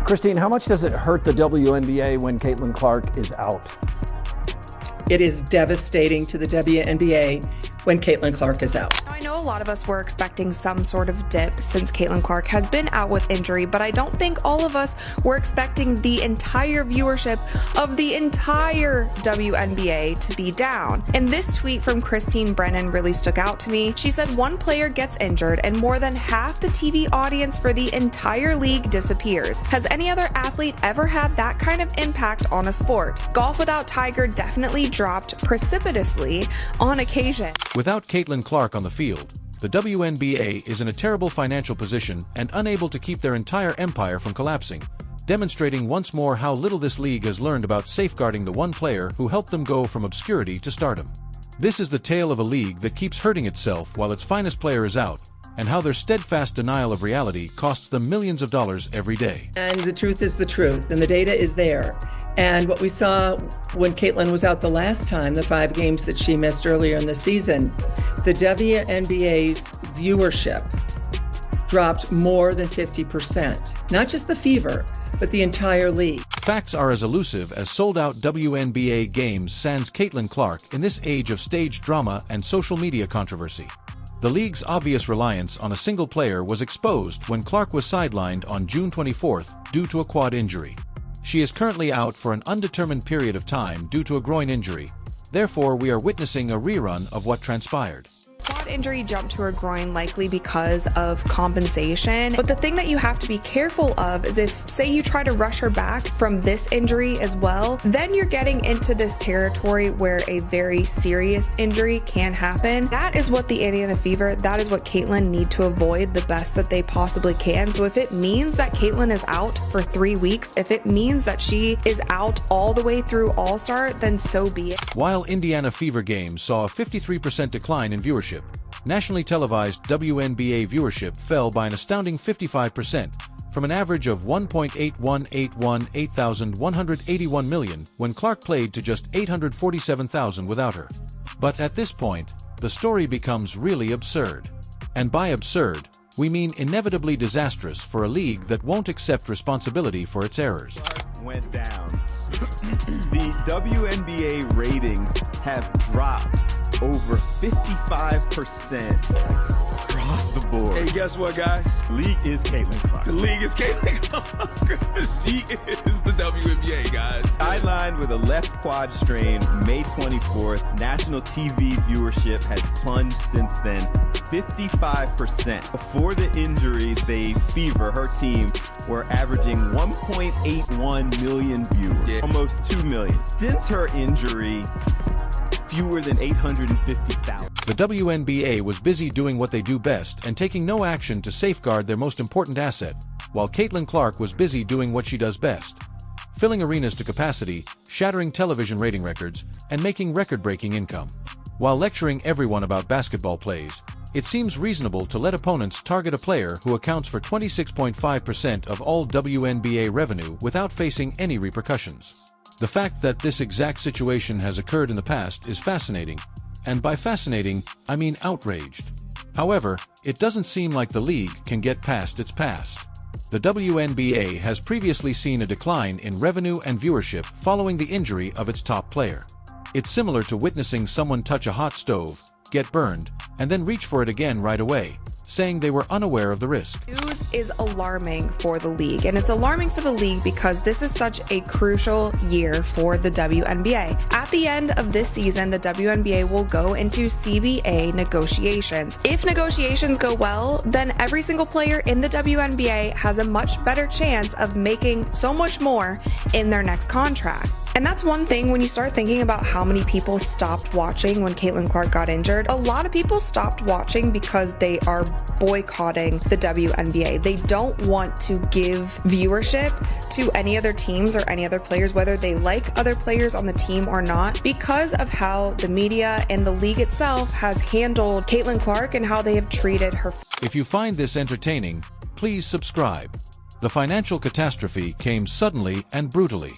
Christine, how much does it hurt the WNBA when Caitlin Clark is out? It is devastating to the WNBA when Caitlin Clark is out. I know a lot of us were expecting some sort of dip since Caitlin Clark has been out with injury, but I don't think all of us were expecting the entire viewership of the entire WNBA to be down. And this tweet from Christine Brennan really stuck out to me. She said one player gets injured and more than half the TV audience for the entire league disappears. Has any other athlete ever had that kind of impact on a sport? Golf without Tiger definitely dropped precipitously on occasion. Without Caitlin Clark on the field, the WNBA is in a terrible financial position and unable to keep their entire empire from collapsing, demonstrating once more how little this league has learned about safeguarding the one player who helped them go from obscurity to stardom. This is the tale of a league that keeps hurting itself while its finest player is out, and how their steadfast denial of reality costs them millions of dollars every day. And the truth is the truth, and the data is there. And what we saw when Caitlin was out the last time, the 5 games that she missed earlier in the season, the WNBA's viewership dropped more than 50%. Not just the Fever, but the entire league. Facts are as elusive as sold-out WNBA games sans Caitlin Clark in this age of staged drama and social media controversy. The league's obvious reliance on a single player was exposed when Clark was sidelined on June 24th due to a quad injury. She is currently out for an undetermined period of time due to a groin injury. Therefore, we are witnessing a rerun of what transpired. Quad injury jumped to her groin likely because of compensation. But the thing that you have to be careful of is if, say, you try to rush her back from this injury as well, then you're getting into this territory where a very serious injury can happen. That is what the Indiana Fever, that is what Caitlin need to avoid the best that they possibly can. So if it means that Caitlin is out for 3 weeks, if it means that she is out all the way through All-Star, then so be it. While Indiana Fever games saw a 53% decline in viewership, nationally televised WNBA viewership fell by an astounding 55%, from an average of 1.8181 million when Clark played to just 847,000 without her. But at this point, the story becomes really absurd. And by absurd, we mean inevitably disastrous for a league that won't accept responsibility for its errors. Went down. The WNBA ratings have dropped over 55% across the board. Hey, guess what, guys? League is Caitlin Clark. The league is Caitlin Clark. She is the WNBA, guys. Sidelined with a left quad strain May 24th. National TV viewership has plunged since then 55%. Before the injury, the Fever, her team, were averaging 1.81 million viewers, almost 2 million. Since her injury, fewer than 850,000. The WNBA was busy doing what they do best and taking no action to safeguard their most important asset, while Caitlin Clark was busy doing what she does best: filling arenas to capacity, shattering television rating records, and making record-breaking income. While lecturing everyone about basketball plays, it seems reasonable to let opponents target a player who accounts for 26.5% of all WNBA revenue without facing any repercussions. The fact that this exact situation has occurred in the past is fascinating, and by fascinating, I mean outraged. However, it doesn't seem like the league can get past its past. The WNBA has previously seen a decline in revenue and viewership following the injury of its top player. It's similar to witnessing someone touch a hot stove, get burned, and then reach for it again right away, saying they were unaware of the risk. News is alarming for the league, and it's alarming for the league because this is such a crucial year for the WNBA. At the end of this season, the WNBA will go into CBA negotiations. If negotiations go well, then every single player in the WNBA has a much better chance of making so much more in their next contract. And that's one thing when you start thinking about how many people stopped watching when Caitlin Clark got injured. A lot of people stopped watching because they are boycotting the WNBA. They don't want to give viewership to any other teams or any other players, whether they like other players on the team or not, because of how the media and the league itself has handled Caitlin Clark and how they have treated her. If you find this entertaining, please subscribe. The financial catastrophe came suddenly and brutally.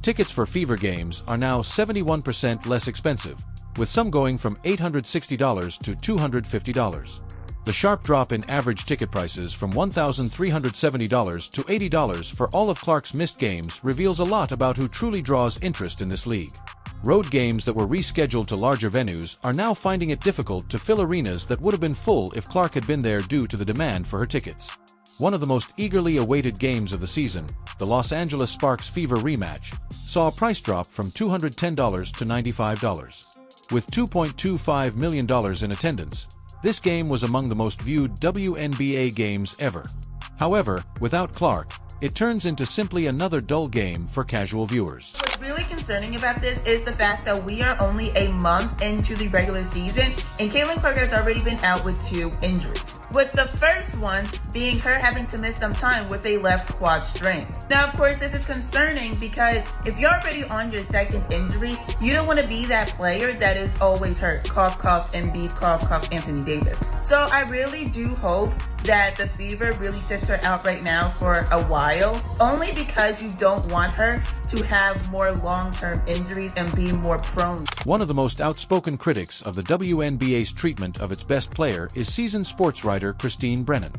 Tickets for Fever games are now 71% less expensive, with some going from $860 to $250. The sharp drop in average ticket prices from $1,370 to $80 for all of Clark's missed games reveals a lot about who truly draws interest in this league. Road games that were rescheduled to larger venues are now finding it difficult to fill arenas that would have been full if Clark had been there due to the demand for her tickets. One of the most eagerly awaited games of the season, the Los Angeles Sparks Fever rematch, saw a price drop from $210 to $95. With $2.25 million in attendance, this game was among the most viewed WNBA games ever. However, without Clark, it turns into simply another dull game for casual viewers. What's really concerning about this is the fact that we are only a month into the regular season, and Caitlin Clark has already been out with 2 injuries. With the first one being her having to miss some time with a left quad strain. Now, of course, this is concerning because if you're already on your second injury, you don't want to be that player that is always hurt. Cough, cough, Embiid, cough, cough, Anthony Davis. So I really do hope that the Fever really sits her out right now for a while, only because you don't want her to have more long-term injuries and be more prone. One of the most outspoken critics of the WNBA's treatment of its best player is seasoned sports writer Christine Brennan.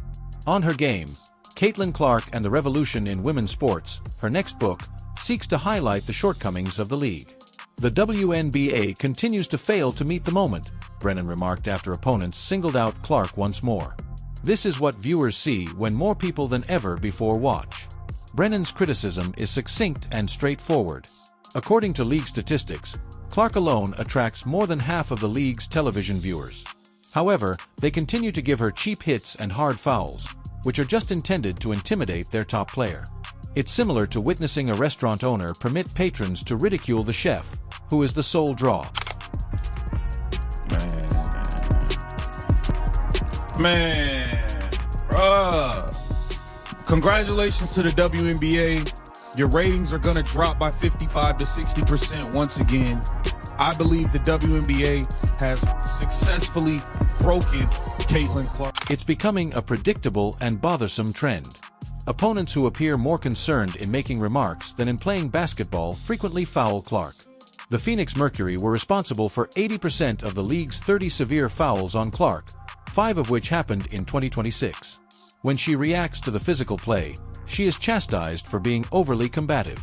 On her game, Caitlin Clark and the Revolution in Women's Sports, her next book, seeks to highlight the shortcomings of the league. The WNBA continues to fail to meet the moment, Brennan remarked after opponents singled out Clark once more. This is what viewers see when more people than ever before watch. Brennan's criticism is succinct and straightforward. According to league statistics, Clark alone attracts more than half of the league's television viewers. However, they continue to give her cheap hits and hard fouls, which are just intended to intimidate their top player. It's similar to witnessing a restaurant owner permit patrons to ridicule the chef, who is the sole draw. Man, congratulations to the WNBA. Your ratings are going to drop by 55 to 60% once again. I believe the WNBA has successfully broken Caitlin Clark. It's becoming a predictable and bothersome trend. Opponents who appear more concerned in making remarks than in playing basketball frequently foul Clark. The Phoenix Mercury were responsible for 80% of the league's 30 severe fouls on Clark, 5 of which happened in 2026. When she reacts to the physical play, she is chastised for being overly combative.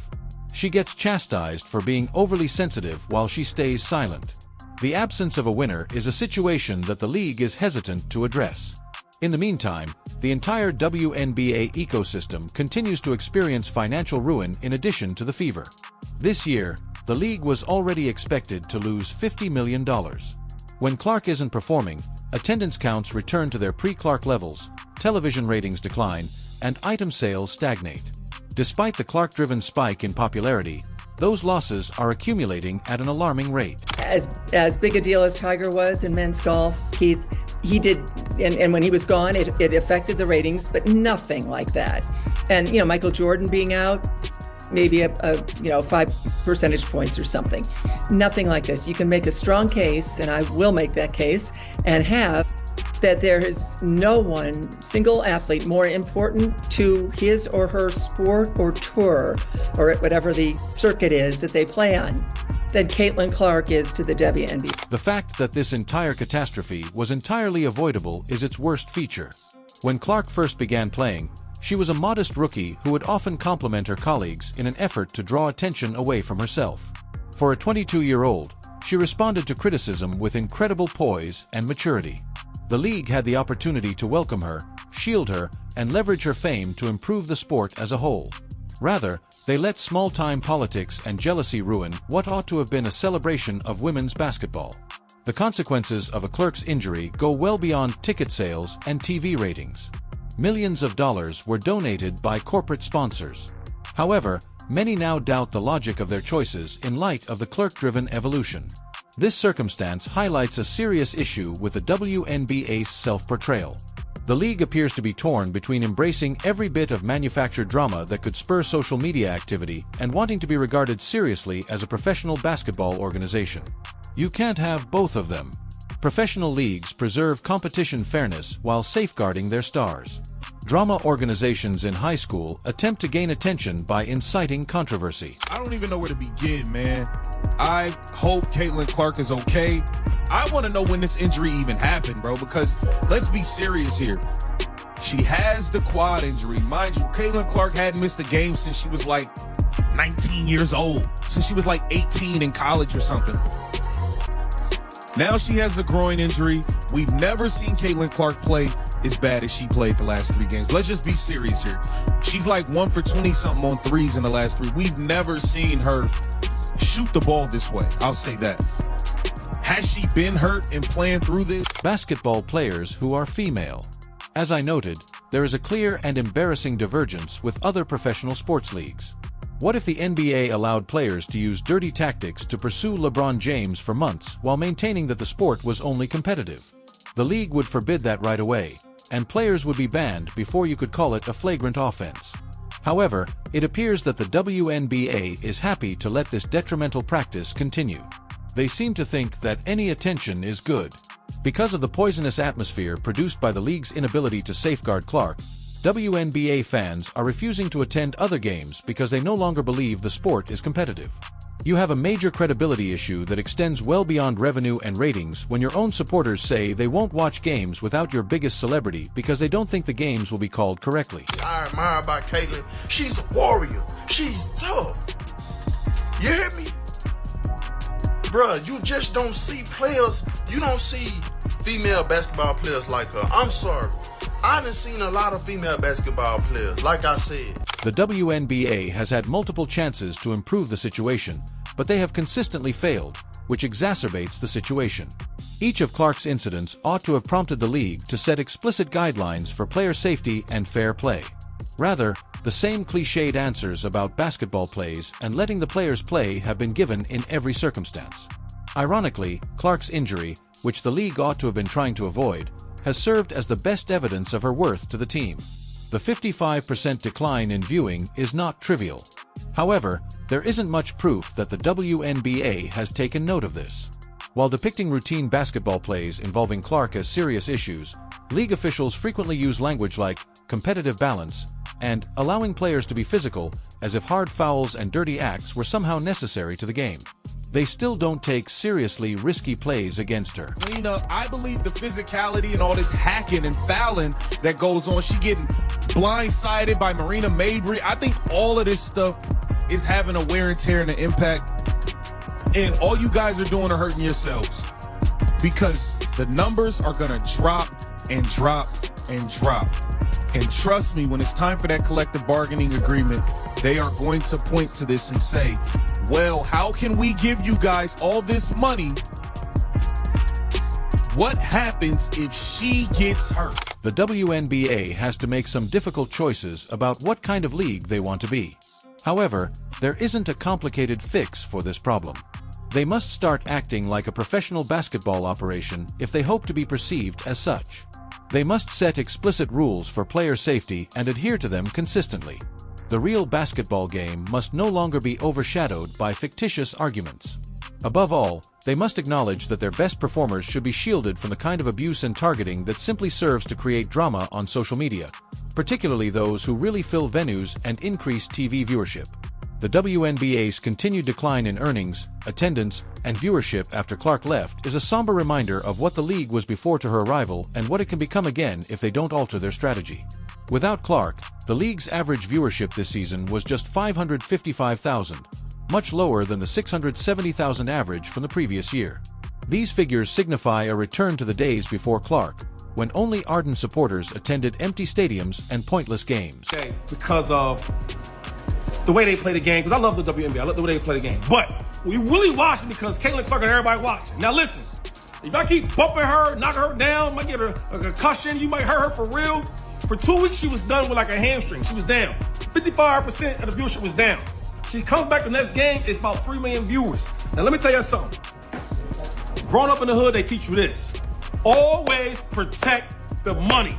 She gets chastised for being overly sensitive while she stays silent. The absence of a winner is a situation that the league is hesitant to address. In the meantime, the entire WNBA ecosystem continues to experience financial ruin in addition to the Fever. This year, the league was already expected to lose $50 million. When Clark isn't performing, attendance counts return to their pre-Clark levels, television ratings decline, and item sales stagnate. Despite the Clark-driven spike in popularity, those losses are accumulating at an alarming rate. As big a deal as Tiger was in men's golf, Keith, he did, and when he was gone, it affected the ratings, but nothing like that. And, Michael Jordan being out, maybe a 5 percentage points or something. Nothing like this. You can make a strong case, and I will make that case, and have that there is no one single athlete more important to his or her sport or tour or whatever the circuit is that they play on than Caitlin Clark is to the WNBA. The fact that this entire catastrophe was entirely avoidable is its worst feature. When Clark first began playing, she was a modest rookie who would often compliment her colleagues in an effort to draw attention away from herself. For a 22-year-old, she responded to criticism with incredible poise and maturity. The league had the opportunity to welcome her, shield her, and leverage her fame to improve the sport as a whole. Rather, they let small-time politics and jealousy ruin what ought to have been a celebration of women's basketball. The consequences of a Clark's injury go well beyond ticket sales and TV ratings. Millions of dollars were donated by corporate sponsors. However, many now doubt the logic of their choices in light of the Clark-driven evolution. This circumstance highlights a serious issue with the WNBA's self-portrayal. The league appears to be torn between embracing every bit of manufactured drama that could spur social media activity and wanting to be regarded seriously as a professional basketball organization. You can't have both of them. Professional leagues preserve competition fairness while safeguarding their stars. Drama organizations in high school attempt to gain attention by inciting controversy. I don't even know where to begin, man. I hope Caitlin Clark is okay. I want to know when this injury even happened, bro, because let's be serious here. She has the quad injury. Mind you, Caitlin Clark hadn't missed a game since she was like 19 years old, since she was like 18 in college or something. Now she has a groin injury. We've never seen Caitlin Clark play as bad as she played the last 3 games. Let's just be serious here. She's like 1 for 20-something on threes in the last 3. We've never seen her shoot the ball this way. I'll say that. Has she been hurt and playing through this? Basketball players who are female. As I noted, there is a clear and embarrassing divergence with other professional sports leagues. What if the NBA allowed players to use dirty tactics to pursue LeBron James for months while maintaining that the sport was only competitive? The league would forbid that right away, and players would be banned before you could call it a flagrant offense. However, it appears that the WNBA is happy to let this detrimental practice continue. They seem to think that any attention is good. Because of the poisonous atmosphere produced by the league's inability to safeguard Clark, WNBA fans are refusing to attend other games because they no longer believe the sport is competitive. You have a major credibility issue that extends well beyond revenue and ratings when your own supporters say they won't watch games without your biggest celebrity because they don't think the games will be called correctly. I admire about Caitlin. She's a warrior. She's tough. You hear me? Bruh, you just don't see players. You don't see female basketball players like her. I'm sorry. I done seen a lot of female basketball players, like I said. The WNBA has had multiple chances to improve the situation, but they have consistently failed, which exacerbates the situation. Each of Clark's incidents ought to have prompted the league to set explicit guidelines for player safety and fair play. Rather, the same cliched answers about basketball plays and letting the players play have been given in every circumstance. Ironically, Clark's injury, which the league ought to have been trying to avoid, has served as the best evidence of her worth to the team. The 55% decline in viewing is not trivial. However, there isn't much proof that the WNBA has taken note of this. While depicting routine basketball plays involving Clark as serious issues, league officials frequently use language like competitive balance and allowing players to be physical, as if hard fouls and dirty acts were somehow necessary to the game. They still don't take seriously risky plays against her. Lena, I believe the physicality and all this hacking and fouling that goes on, she getting blindsided by Marina Mabrey. I think all of this stuff is having a wear and tear and an impact. And all you guys are doing are hurting yourselves. Because the numbers are gonna drop and drop and drop. And trust me, when it's time for that collective bargaining agreement, they are going to point to this and say, well, how can we give you guys all this money? What happens if she gets hurt? The WNBA has to make some difficult choices about what kind of league they want to be. However, there isn't a complicated fix for this problem. They must start acting like a professional basketball operation if they hope to be perceived as such. They must set explicit rules for player safety and adhere to them consistently. The real basketball game must no longer be overshadowed by fictitious arguments. Above all, they must acknowledge that their best performers should be shielded from the kind of abuse and targeting that simply serves to create drama on social media, particularly those who really fill venues and increase TV viewership. The WNBA's continued decline in earnings, attendance, and viewership after Clark left is a somber reminder of what the league was before to her arrival and what it can become again if they don't alter their strategy. Without Clark, the league's average viewership this season was just 555,000, much lower than the 670,000 average from the previous year. These figures signify a return to the days before Clark, when only ardent supporters attended empty stadiums and pointless games. Okay, because of the way they play the game, because I love the WNBA, I love the way they play the game. But we really watching because Caitlin Clark and everybody watching. Now listen, if I keep bumping her, knocking her down, might get her a concussion, you might hurt her for real. For 2 weeks, she was done with like a hamstring. She was down. 55% of the viewership was down. She comes back the next game, it's about 3 million viewers. Now let me tell you something. Growing up in the hood, they teach you this. Always protect the money.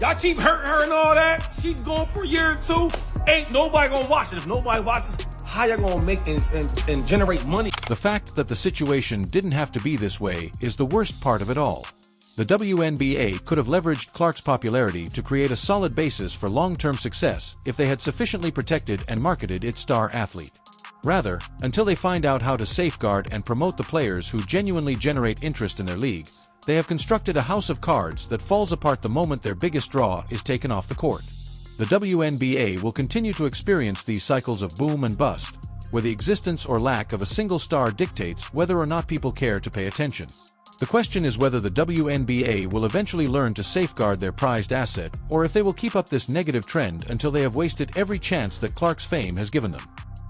Y'all keep hurting her and all that. She's going for a year or two. Ain't nobody gonna watch it. If nobody watches, how y'all gonna make and generate money? The fact that the situation didn't have to be this way is the worst part of it all. The WNBA could have leveraged Clark's popularity to create a solid basis for long-term success if they had sufficiently protected and marketed its star athlete. Rather, until they find out how to safeguard and promote the players who genuinely generate interest in their league, they have constructed a house of cards that falls apart the moment their biggest draw is taken off the court. The WNBA will continue to experience these cycles of boom and bust, where the existence or lack of a single star dictates whether or not people care to pay attention. The question is whether the WNBA will eventually learn to safeguard their prized asset, or if they will keep up this negative trend until they have wasted every chance that Clark's fame has given them.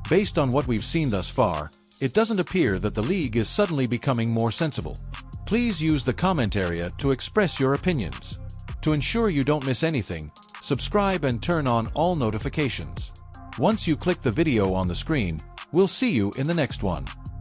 Based on what we've seen thus far, it doesn't appear that the league is suddenly becoming more sensible. Please use the comment area to express your opinions. To ensure you don't miss anything, subscribe and turn on all notifications. Once you click the video on the screen, we'll see you in the next one.